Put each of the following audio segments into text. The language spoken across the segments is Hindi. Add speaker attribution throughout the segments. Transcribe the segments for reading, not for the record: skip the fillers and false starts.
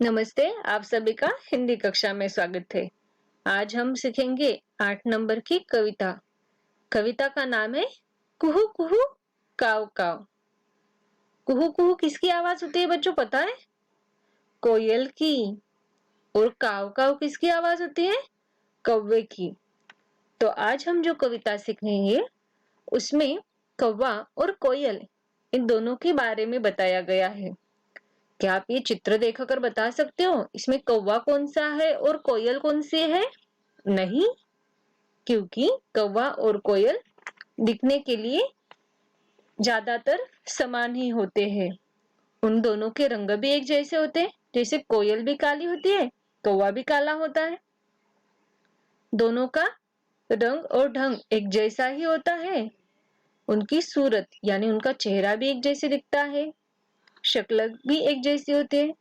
Speaker 1: नमस्ते, आप सभी का हिंदी कक्षा में स्वागत है। आज हम सीखेंगे 8 नंबर की कविता। कविता का नाम है कुहू कुहू काव काव। कुहू कुहू किसकी आवाज होती है बच्चों पता है? कोयल की। और काव काव किसकी आवाज होती है? कौवे की। तो आज हम जो कविता सीखेंगे उसमें कौवा और कोयल इन दोनों के बारे में बताया गया है। क्या आप ये चित्र देखकर बता सकते हो इसमें कौवा कौन सा है और कोयल कौन सी है? नहीं, क्योंकि कौवा और कोयल दिखने के लिए ज्यादातर समान ही होते हैं। उन दोनों के रंग भी एक जैसे होते हैं, जैसे कोयल भी काली होती है, कौवा भी काला होता है। दोनों का रंग और ढंग एक जैसा ही होता है। उनकी सूरत यानी उनका चेहरा भी एक जैसे दिखता है, शक्ल भी एक जैसी होती है।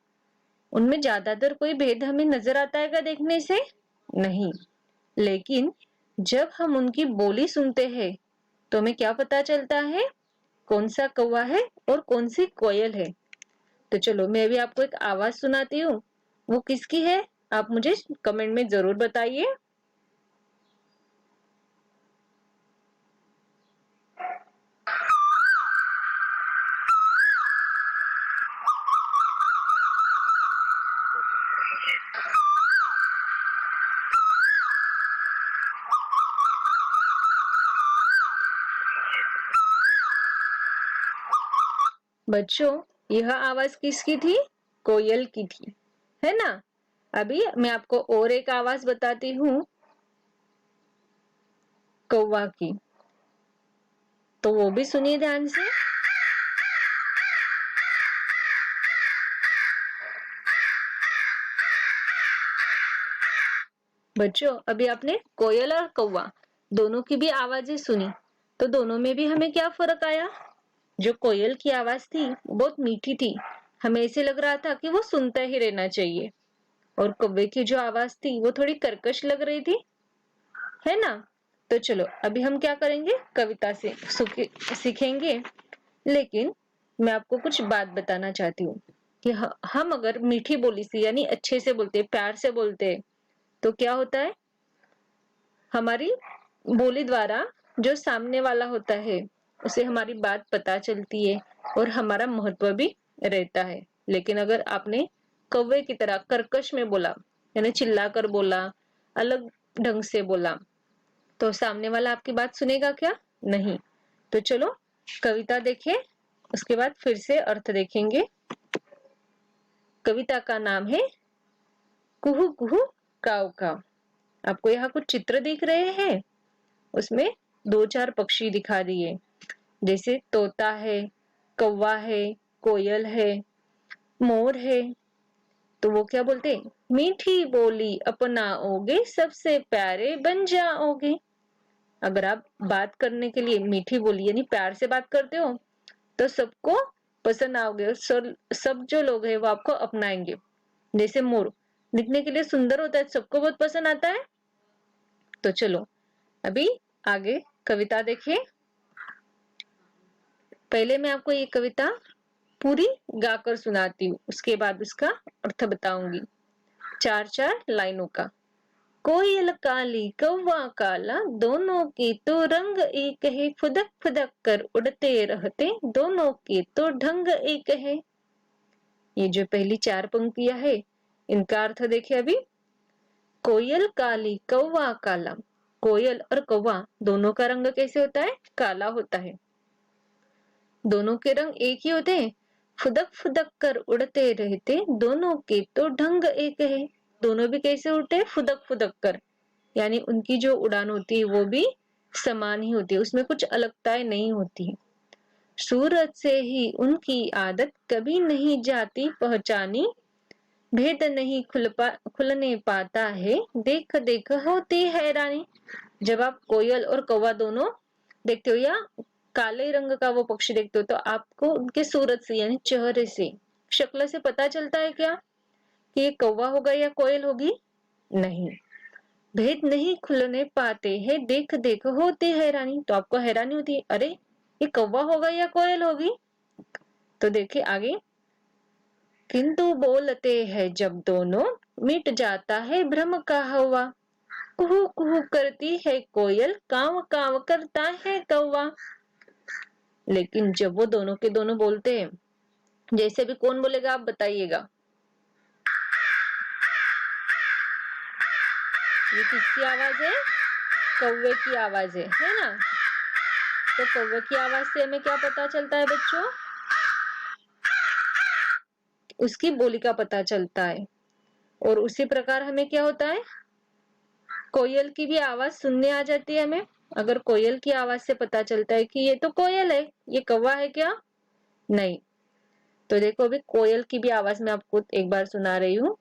Speaker 1: उनमें ज्यादातर कोई भेद हमें नजर आता है क्या देखने से? नहीं, लेकिन जब हम उनकी बोली सुनते हैं तो हमें क्या पता चलता है कौन सा कौवा है और कौन सी कोयल है। तो चलो मैं भी आपको एक आवाज सुनाती हूँ, वो किसकी है आप मुझे कमेंट में जरूर बताइए। बच्चों, यह आवाज किसकी थी? कोयल की थी, है ना? अभी मैं आपको और एक आवाज बताती हूँ कौवा की, तो वो भी सुनिए ध्यान से। बच्चों, अभी आपने कोयल और कौवा दोनों की भी आवाजें सुनी, तो दोनों में भी हमें क्या फर्क आया? जो कोयल की आवाज थी वो बहुत मीठी थी, हमें ऐसे लग रहा था कि वो सुनता ही रहना चाहिए। और कौवे की जो आवाज थी वो थोड़ी कर्कश लग रही थी, है ना? तो चलो अभी हम क्या करेंगे, कविता से सीखेंगे। लेकिन मैं आपको कुछ बात बताना चाहती हूँ कि हम अगर मीठी बोली से यानी अच्छे से बोलते, प्यार से बोलते, तो क्या होता है, हमारी बोली द्वारा जो सामने वाला होता है उसे हमारी बात पता चलती है और हमारा महत्व भी रहता है। लेकिन अगर आपने कौवे की तरह कर्कश में बोला यानी चिल्लाकर बोला, अलग ढंग से बोला, तो सामने वाला आपकी बात सुनेगा क्या? नहीं। तो चलो कविता देखिए, उसके बाद फिर से अर्थ देखेंगे। कविता का नाम है कुहू कुहू काव काव। आपको यहाँ कुछ चित्र दिख रहे हैं, उसमें दो चार पक्षी दिखा दिए, जैसे तोता है, कौवा है, कोयल है, मोर है। तो वो क्या बोलते हैं? मीठी बोली अपनाओगे सबसे प्यारे बन जाओगे। अगर आप बात करने के लिए मीठी बोली यानी प्यार से बात करते हो तो सबको पसंद आओगे और सब जो लोग हैं वो आपको अपनाएंगे। जैसे मोर दिखने के लिए सुंदर होता है, सबको बहुत पसंद आता है। तो चलो अभी आगे कविता देखिए। पहले मैं आपको ये कविता पूरी गाकर सुनाती हूँ, उसके बाद उसका अर्थ बताऊंगी, चार चार लाइनों का। कोयल काली कौवा काला, दोनों के तो रंग एक है, फुदक फुदक कर उड़ते रहते, दोनों के तो ढंग एक है। ये जो पहली चार पंक्तियां है इनका अर्थ देखिए अभी। कोयल काली कौवा काला, कोयल और कौवा दोनों का रंग कैसे होता है? काला होता है। दोनों के रंग एक ही होते हैं, फुदक फुदक कर उड़ते रहते, दोनों के तो ढंग एक है। दोनों भी कैसे उड़ते? फुदक फुदक कर, यानी उनकी जो उड़ान होती है वो भी समान ही होती है, उसमें कुछ अलगताएं नहीं होती। सूरत से ही उनकी आदत कभी नहीं जाती पहचानी, भेद नहीं खुलने पाता है, देख देख होती हैरानी। जब आप कोयल और कौवा दोनों देखते हो या काले रंग का वो पक्षी देखते हो तो आपको उनके सूरत से यानी चेहरे से, शक्ल से पता चलता है क्या कि ये कौवा होगा या कोयल होगी? नहीं, भेद नहीं खुलने पाते हैं, देख देख होती हैरानी। तो आपको हैरानी होती है, अरे ये कौवा होगा या कोयल होगी? तो देखिए आगे, किंतु बोलते हैं जब दोनों मिट जाता है भ्रम का हवा। कुहू कुहू करती है कोयल, काव काव करता है कौवा। लेकिन जब वो दोनों के दोनों बोलते हैं, जैसे भी कौन बोलेगा आप बताइएगा। ये किसकी आवाज है? कौवे की आवाज है ना। तो कौवे की आवाज से हमें क्या पता चलता है बच्चों? उसकी बोली का पता चलता है। और उसी प्रकार हमें क्या होता है, कोयल की भी आवाज सुनने आ जाती है हमें। अगर कोयल की आवाज से पता चलता है कि ये तो कोयल है, ये कौवा है क्या? नहीं। तो देखो अभी कोयल की भी आवाज मैं आपको एक बार सुना रही हूँ।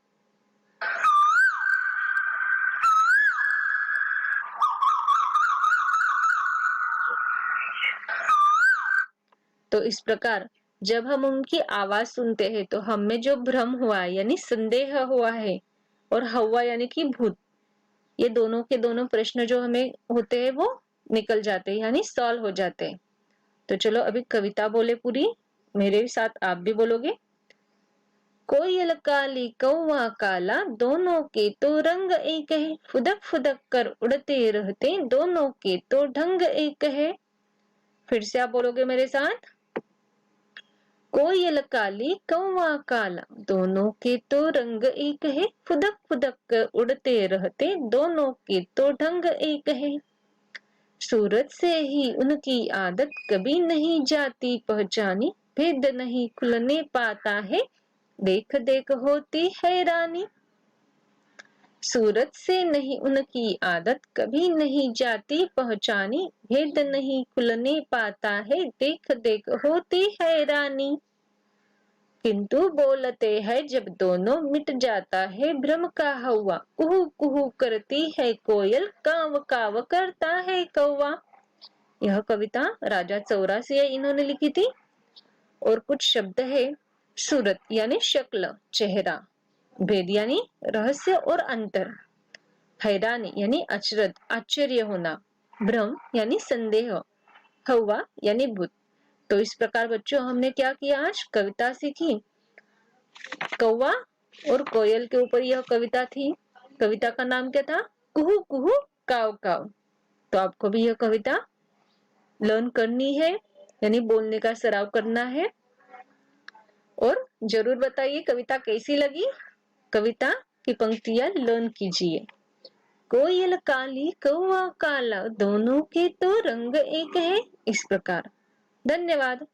Speaker 1: तो इस प्रकार जब हम उनकी आवाज सुनते हैं तो हमें जो भ्रम हुआ है यानी संदेह हुआ है, और हवा यानी कि भूत, ये दोनों के दोनों प्रश्न जो हमें होते हैं वो निकल जाते हैं यानी सॉल्व हो जाते हैं। तो चलो अभी कविता बोले पूरी, मेरे साथ आप भी बोलोगे। कोयल काली कौवा काला, दोनों के तो रंग एक है। फुदक फुदक कर उड़ते रहते, दोनों के तो ढंग एक है। फिर से आप बोलोगे मेरे साथ। कोयल काली कौवा काला, दोनों के तो रंग एक है। फुदक फुदक कर उड़ते रहते, दोनों के तो ढंग एक है। सूरत से ही उनकी आदत, कभी नहीं जाती पहचानी। भेद नहीं खुलने पाता है, देख देख होती हैरानी। सूरत से नहीं उनकी आदत, कभी नहीं जाती पहचानी। भेद नहीं खुलने पाता है, देख देख होती हैरानी। किंतु बोलते हैं जब दोनों मिट जाता है भ्रम का हवा। कुहू कुहू करती है कोयल, काव काव करता है कौवा। यह कविता राजा चौरासिया इन्होंने लिखी थी। और कुछ शब्द है। सूरत यानी शक्ल, चेहरा। भेद यानी रहस्य और अंतर। हैरानी यानी अचरज, आश्चर्य होना। भ्रम यानी संदेह। हवा यानी भूत। तो इस प्रकार बच्चों हमने क्या किया, आज कविता सीखी। कौवा और कोयल के ऊपर यह कविता थी। कविता का नाम क्या था? कुहू कुहू काव काव। तो आपको भी यह कविता लर्न करनी है, यानी बोलने का सराव करना है। और जरूर बताइए कविता कैसी लगी। कविता की पंक्तियां लर्न कीजिए। कोयल काली कौवा काला, दोनों के तो रंग एक है। इस प्रकार। धन्यवाद।